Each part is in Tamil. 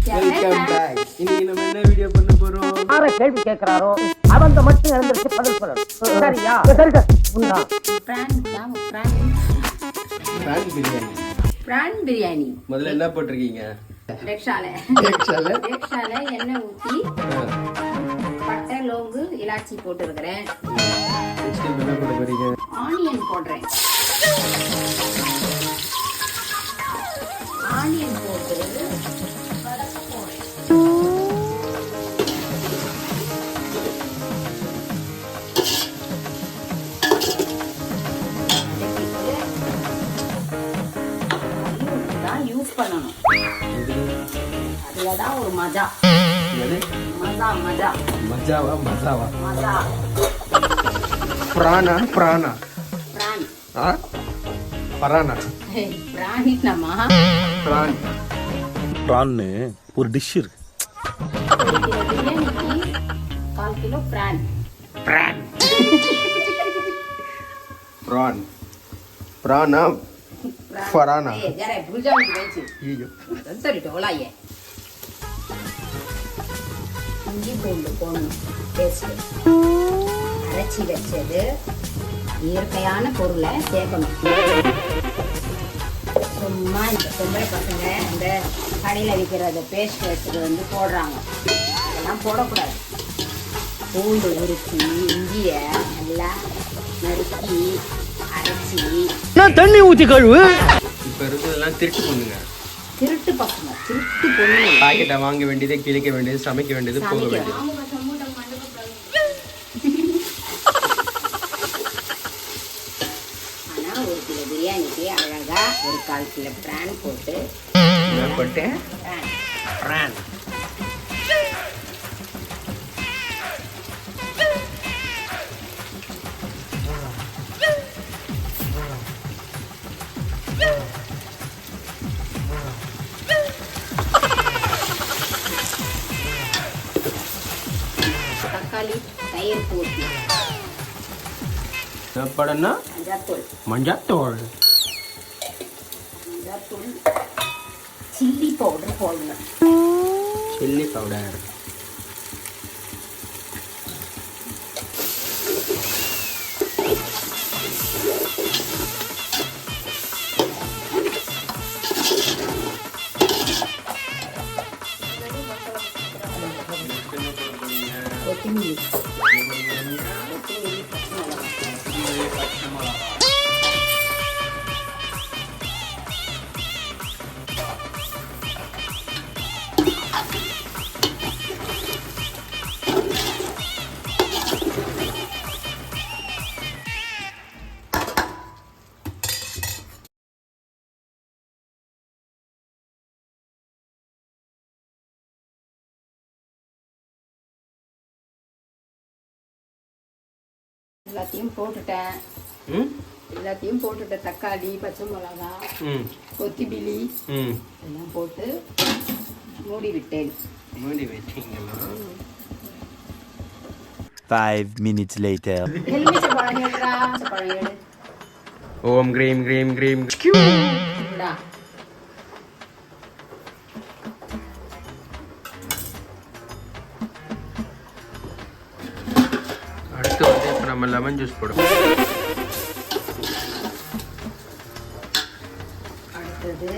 Welcome back. இன்னைக்கு நம்ம என்ன வீடியோ பண்ண போறோம்? யார கேள்வி கேட்கிறாரோ அவங்க மட்டும் எழுந்திருச்சு பதில் சொல்லணும். சரியா? சரி உண்டா? பிரான் பிரியாணி. பிரான் பிரியாணி. முதல்ல என்ன போட்டிருக்கீங்க? ரெக்ஷால எண்ணெய் ஊத்தி பட்டை லோங்கு இலாச்சி போட்டு இருக்கிறேன். நெக்ஸ்ட் என்ன போட போறீங்க? ஆனியன் போடுறேன். ஆனியன் போட்டு யூஸ் பண்ணணும். அதுலதான் ஒரு மஜா. மஜாவா மசாவா? மஜா. பிரானா பிரான் பரானா பிராணிட்டமா பிரான் பிரான்னு ஒரு டிஷ் இருக்கு. பிரியாணிக்கு 1/4 கிலோ பிரான். பிரானா பரானா. जरा भुजा में बेच ஐயோ சரி டோலாயே. இஞ்சி பூண்டு போடணும். பேஸ்ட் அரைச்சி வச்சது இயற்கையான பொருளை சேர்க்கணும். சும்மா இந்த பொம்பளை பசங்க இந்த கடையில் விற்கிற பேஸ்ட் வச்சுட்டு வந்து போடுறாங்க. அதெல்லாம் போடக்கூடாது. பூண்டு உரிச்சி இஞ்சியை நல்லா நறுக்கி அரைச்சி தண்ணி ஊத்தி கழுவு. இப்ப இருக்கிறதெல்லாம் திருட்டு பண்ணுங்க. திருட்டு பசங்க திருட்டு பொண்ணு. பாக்கெட்டை வாங்க வேண்டியது, கிழிக்க வேண்டியது, சமைக்க வேண்டியது, போக வேண்டியது. ஆனா 1 கிலோ பிரியாணிக்கு அழகா ஒரு 1/4 கிலோ பிரான் போட்டு என்ன போட்டேன்? பிரான். தக்காளி தயிர் போட்டு என்ன படம்னா மஞ்சத்தூள் மஞ்சத்தூள், சில்லி பவுடர் போடணும். சில்லி பவுடர், கொத்தமல்லி எல்லாத்தையும் போட்டுட்டேன். தக்காளி, பச்சை மிளகா, கொத்திமல்லி எல்லாம் போட்டு மூடி விட்டேன். மூடி வச்சீங்களா? 5 minutes later. எலுமிச்சை பழம் எடுறா. பழம் எடு. ஓம் கிரீம் கிரீம் கிரீம். இந்தா. அடுத்து வந்து இப்போ நம்ம லெமன் ஜூஸ் போடுவோம். அடுத்தது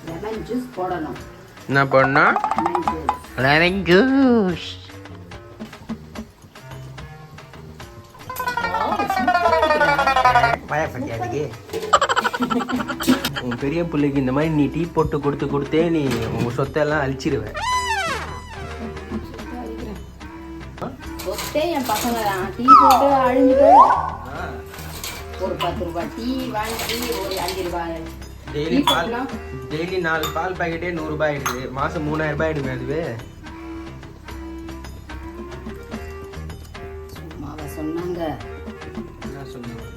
லெமன் ஜூஸ் போடணும். என்ன பண்ணா? Lemon juice. உன் பெரிய பிள்ளைக்கு இந்த மாதிரி நீ டீ போட்டு கொடுத்தே நீ உங்க சொத்தெல்லாம் அழிச்சிருவேன். சொத்தே என் பசங்க தான். டீ போட்டு அழிஞ்சுட்டு ஒரு 10 ரூபாய் டீ வாங்கி ஒரு 5 ரூபாய் டெய்லி 4 பால் பாக்கெட்டே 100 ரூபாய் ஆயிடுது. மாசம் 3000 ரூபாய் ஆயிடுமே அதுவே. சும்மாவா சொன்னாங்க? என்ன சொன்னாங்க?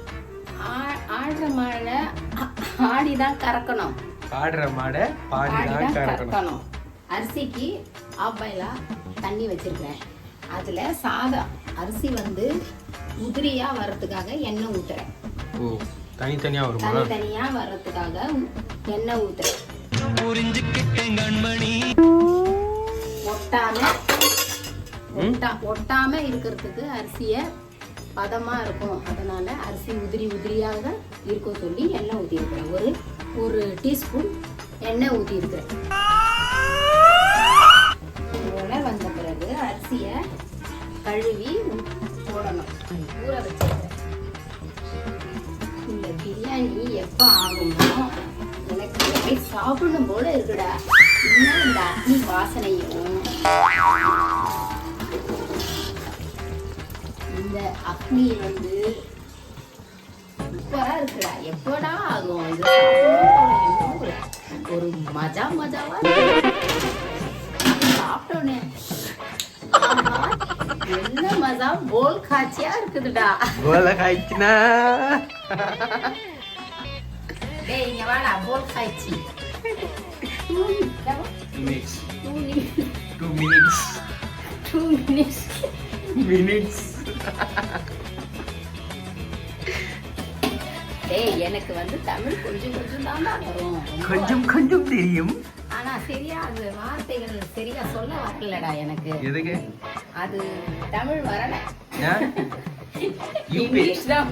ஆடுற மாடை ஆடிதான் கறக்கணும். பாடுற மாடை பாடிதான் கறக்கணும். அரிசிக்கு ஆப்பாயிலா தண்ணி வச்சிருக்கேன். அதுல சாதம் அரிசி வந்து உதிரியா வர்றதுக்காக எண்ணெய் ஊத்துறேன். ஓ, தனித்தனியா வருமா? தனித்தனியா வர்றதுக்காக எண்ணெய் ஊத்துறேன். ஒட்டாம இருக்கிறதுக்கு அரிசிய பதமா இருக்கும். அதனால அரிசி உதிரி உதிரியாக இருக்கும் சொல்லி எண்ணெய் ஊற்றி இருக்கிறேன். ஒரு டீஸ்பூன் எண்ணெய் ஊற்றி இருக்கிறேன். இதோட வந்த பிறகு அரிசிய கழுவி போடணும். ஊற வச்சிருக்கேன். இந்த பிரியாணி எப்ப ஆகுமோ எனக்கு போய் சாப்பிடணும் போல இருக்குடா. இன்னும் இந்த அக்னி வாசனையும் இந்த அக்னி வந்து சூப்பரா இருக்குடா. எப்படா ஆகும் இது? ஒரு மஜாவா சாப்பிட்டோன்னே என்ன மஜா, போல் காட்சியா இருக்குதுடா. போல காய்ச்சினா டேய் இங்க வாடா, போல் காய்ச்சி. 2 minutes. டேய் எனக்கு வந்து தமிழ் கொஞ்சம் தான் வரும். கொஞ்சம் தெரியும். ஆனா சரியா அந்த வார்த்தைகள் சரியா சொல்ல வரலடா எனக்கு. எதுக்கு? அது தமிழ் வரல. இங்கிலீஷ் தான்.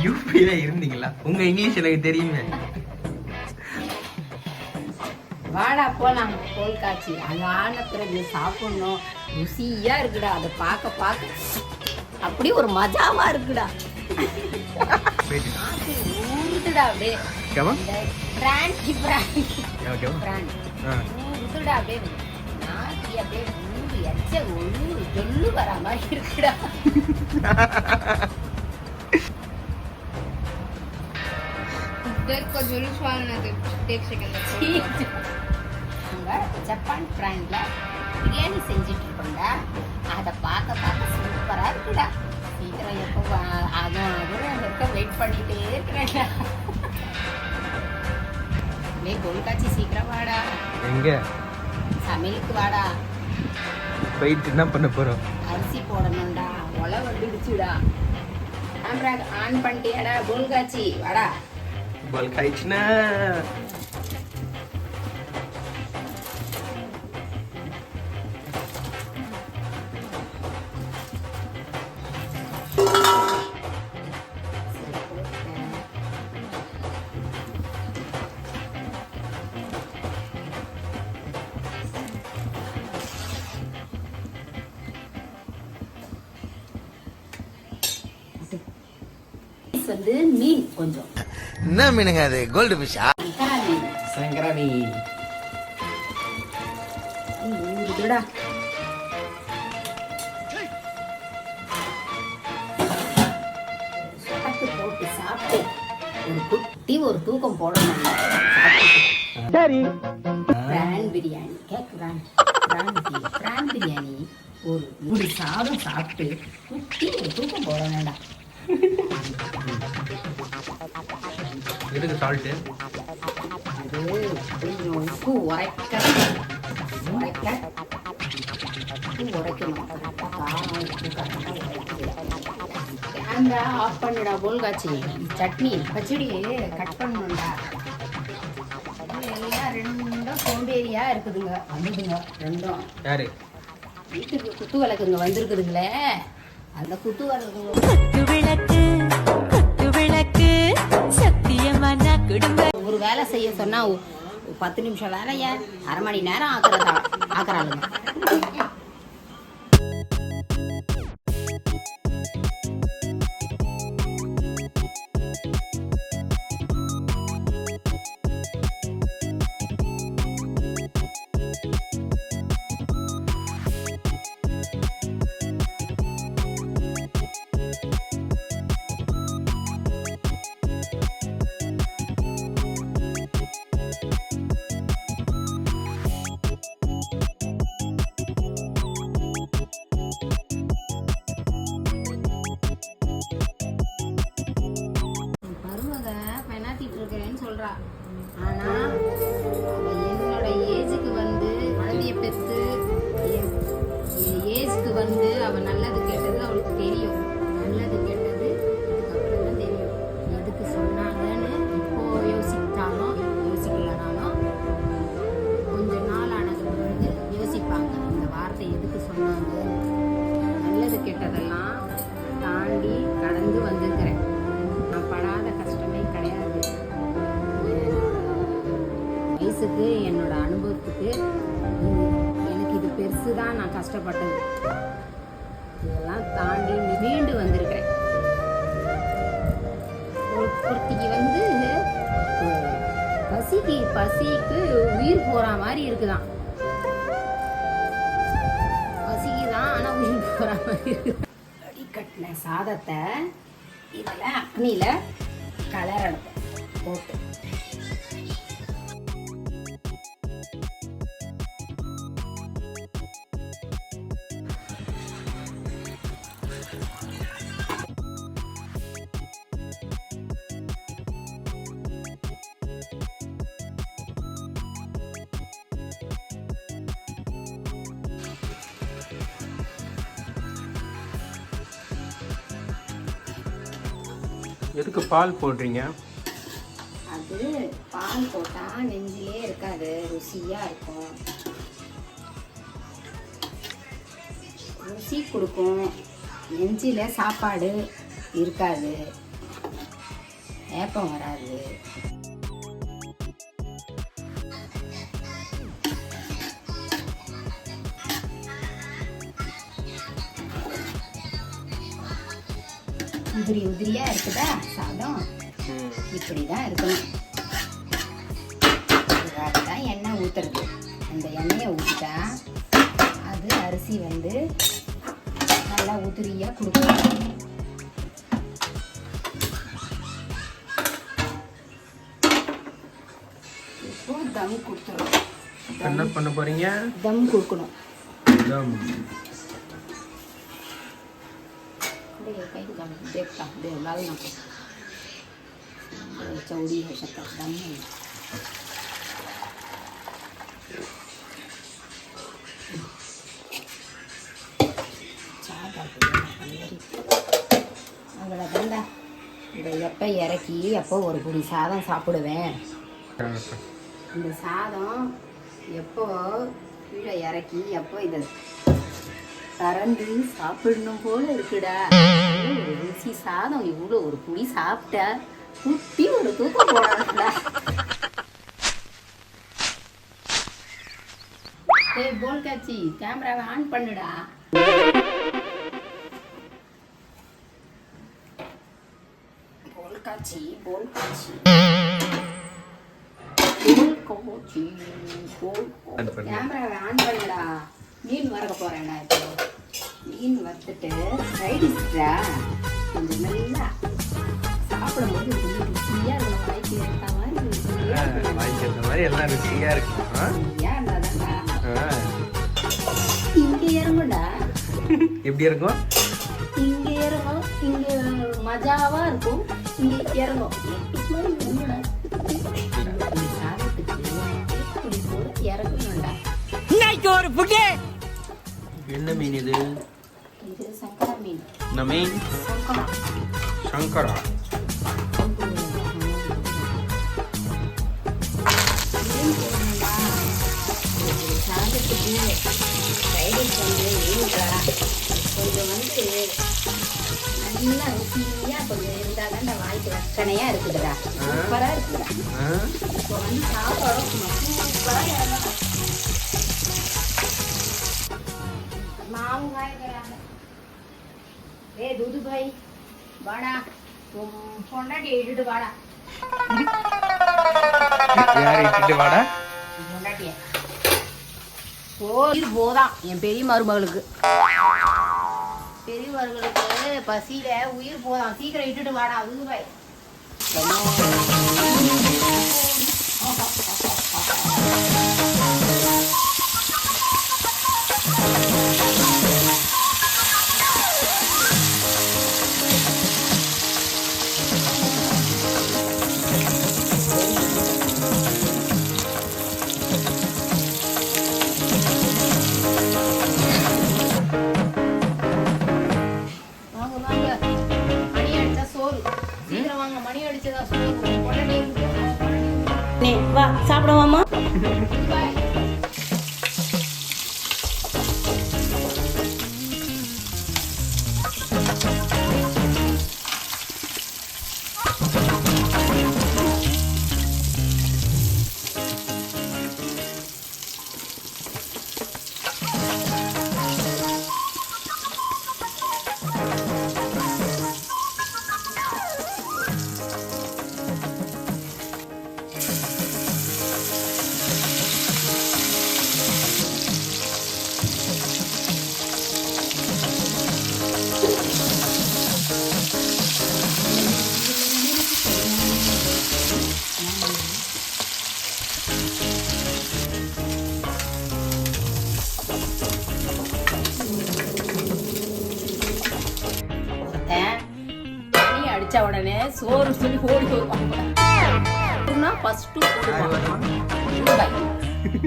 யூபில இருந்தீங்களா? உங்க இங்கிலீஷ் எனக்கு தெரியுமே. வாடா போலாம். கோல் காட்சி அது ஆன பிறகு சாப்பிடணும். ருசியா இருக்குடா. அதை பார்க்க அப்படி ஒரு மஜாவா இருக்குடா. ஊருதுடா அப்படியே. ஊருதுடா அப்படியே. நாட்டி அப்படியே ஊரு எச்ச ஒண்ணு சொல்லு வர மாதிரி இருக்குடா. को जुलूस वाला देख सकेंगे. ஜப்பான் பிராண்ட்ல பிரியாணி செஞ்சுட்டு இருக்கோம்டா. அதை பார்க்க சூப்பரா இருக்குடா. சீக்கிரம் எப்போ அதுவும் வெயிட் பண்ணிட்டே இருக்கிறேன்டா. கோல்காட்சி சீக்கிரம் வாடா. எங்க சமையலுக்கு வாடா. போயிட்டு என்ன பண்ண போறோம்? அரிசி போடணும்டா. ஒலை வந்துடுச்சுடா. Camera on பண்ணிட்டியாடா? கோல்காட்சி வாடா. போல் காய்ச்சினா வந்து மீன் கொஞ்சம். என்ன மீனுங்க அது? கோல்டு ஃபிஷ்ஷா? சங்கரா மீன். ஊருதுடா. போட்டு சாப்பிட்டு ஒரு குட்டி ஒரு தூக்கம் போடணும். சரி. பிரான் பிரியாணி கேக்குறான். பிரான் பிரியாணி ஒரு முடி சாதம் சாப்பிட்டு குட்டி ஒரு தூக்கம் போடணும்டா. எதுக்கு சால்ட்டு? அது கொஞ்சம் உப்பு உரைக்கணும். கேமரா ஆஃப் பண்ணுடா. போல்காட்சி சட்னி பச்சடி கட் பண்ணணும்டா. எல்லாம் ரெண்டும் சோம்பேறியா இருக்குதுங்க. வந்துடுங்க ரெண்டும். யாரு? வீட்டுக்கு குத்து விளக்குங்க வந்திருக்குதுங்களே. அந்த குத்து விளக்கு ஒரு வேலை செய்ய சொன்னா 10 நிமிஷம் வேலைய 1/2 மணி நேரம் ஆக்குறாங்க. சொல்றா. ஆனா என்னோட ஏஜுக்கு வந்து குழந்தைய பெற்று என் ஏஜுக்கு வந்து அவ நல்லது கெட்டது அவளுக்கு தெரியும். நல்லது கெட்டது அதுக்கப்புறம் தான் தெரியும். எதுக்கு சொன்னாங்கன்னு இப்போ யோசிக்கலனாலும் மனசுக்கு என்னோட அனுபவத்துக்கு எனக்கு இது பெருசு தான். நான் கஷ்டப்பட்டது இதெல்லாம் தாண்டி மீண்டு வந்திருக்கிறேன். ஒருத்திக்கு வந்து பசிக்கு உயிர் போற மாதிரி இருக்குதான். பசிக்கு தான் ஆனா உயிர் போற மாதிரி இருக்கு. கட்டின சாதத்தை இதில் அக்னியில் கலரணும் போட்டு. எதுக்கு பால் போடுறீங்க? அது பால் போட்டால் நெஞ்சிலே இருக்காது, ருசியாக இருக்கும். ருசி கொடுக்கும், நெஞ்சில் சாப்பாடு இருக்காது, ஏப்பம் வராது. உதிரியா இருக்குதா சாதம்? இப்படிதான் இருக்கணும். தான் எண்ணெய் ஊத்துறது. அந்த எண்ணெயை ஊற்றிட்டா அது அரிசி வந்து நல்லா உதிரியா கொடுக்கும். இப்போ தம் கொடுத்துரும். என்ன பண்ண போறீங்க? தம் கொடுக்கணும். தம் कहीं दम देखता दे लाल ना को चौड़ी है सकता दम नहीं. அவ்வளோதான்டா. இதை எப்போ இறக்கி எப்போ ஒரு குடி சாதம் சாப்பிடுவேன். இந்த சாதம் எப்போ கீழே இறக்கி எப்போ இதை கறந்து சாப்பிடணும் போல இருக்குடா. ருசி சாதம் இவ்வளோ ஒரு புளி சாப்பிட்ட குட்டி ஒரு தூக்கம் போடணும்டா. ஏய் போல் காட்சி கேமராவை ஆன் பண்ணுடா. போல் காட்சி போல் காட்சி கேமராவை ஆன் பண்ணுடா. மீன் வறுக்க போறேன்டா. இப்போ மீன் வறுத்துட்டு ரைடிஸ்டா கொஞ்சம் நல்லா சாப்பிடும்போது கொஞ்சம் ருசியாக இருக்கணும். வாய்க்கு ஏற்ற மாதிரி எல்லாம் ருசியா இருக்கும். இங்கே இறங்கும்டா. எப்படி இருக்கும்? இங்கே இறங்கும். இங்கே மஜாவா இருக்கும். இங்கே இறங்கும். சாதத்துக்கு இப்படி போல இறங்கணும்டா. ஒரு புட்டே. என்ன மீன் இது? இது சங்கரா மீன். இந்த மீன் சங்கரா. சாதத்துக்கு ரைடிஸ் வந்து மீன்டா கொஞ்சம் வந்து நல்லா ருசியா கொஞ்சம் இருந்தால் தான் இந்த வாய்க்கு வக்கனையா இருக்குதுடா. சூப்பரா இருக்குடா. இப்போ வந்து சாப்பாடும் சூப்பரா இறங்கணும். माऊ काय करा ए दूध भाई बाड़ा तुम फोंडा डेट बाड़ा यार इट्टे बाड़ा फोंडा डे இது போதான் என் பெரிய மருமகளுக்கு. பெரிய மருமகளுக்கு பசியில உயிர் போதான். சீக்கிரம் இட்டுட்டு வாடா दूध भाई. வா சாப்பிடுவாமா. அடிச்ச உடனே சோறு சொல்லி ஓடி வருவாங்க ஃபர்ஸ்ட்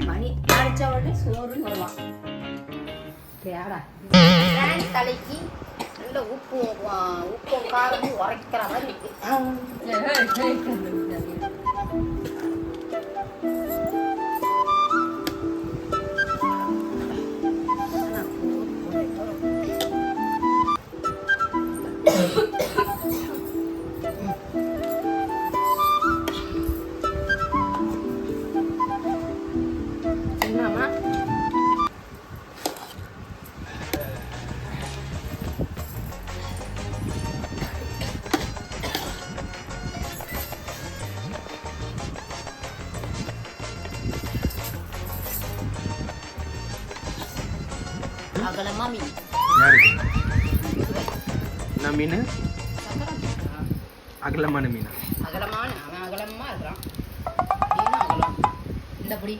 மணி அடிச்ச உடனே சோறுன்னு வருவான் கேடா தலைக்கு நல்ல உப்பும் காரமும் உரைக்கிற மாதிரி இருக்கு என்னம்மா அகலமா மீன் யாருக்கு என்ன மீன் அகலமான மீனா அகலமான அவன் அகலமா இருக்கிறான் மீனும் அகலம் இந்த பொடி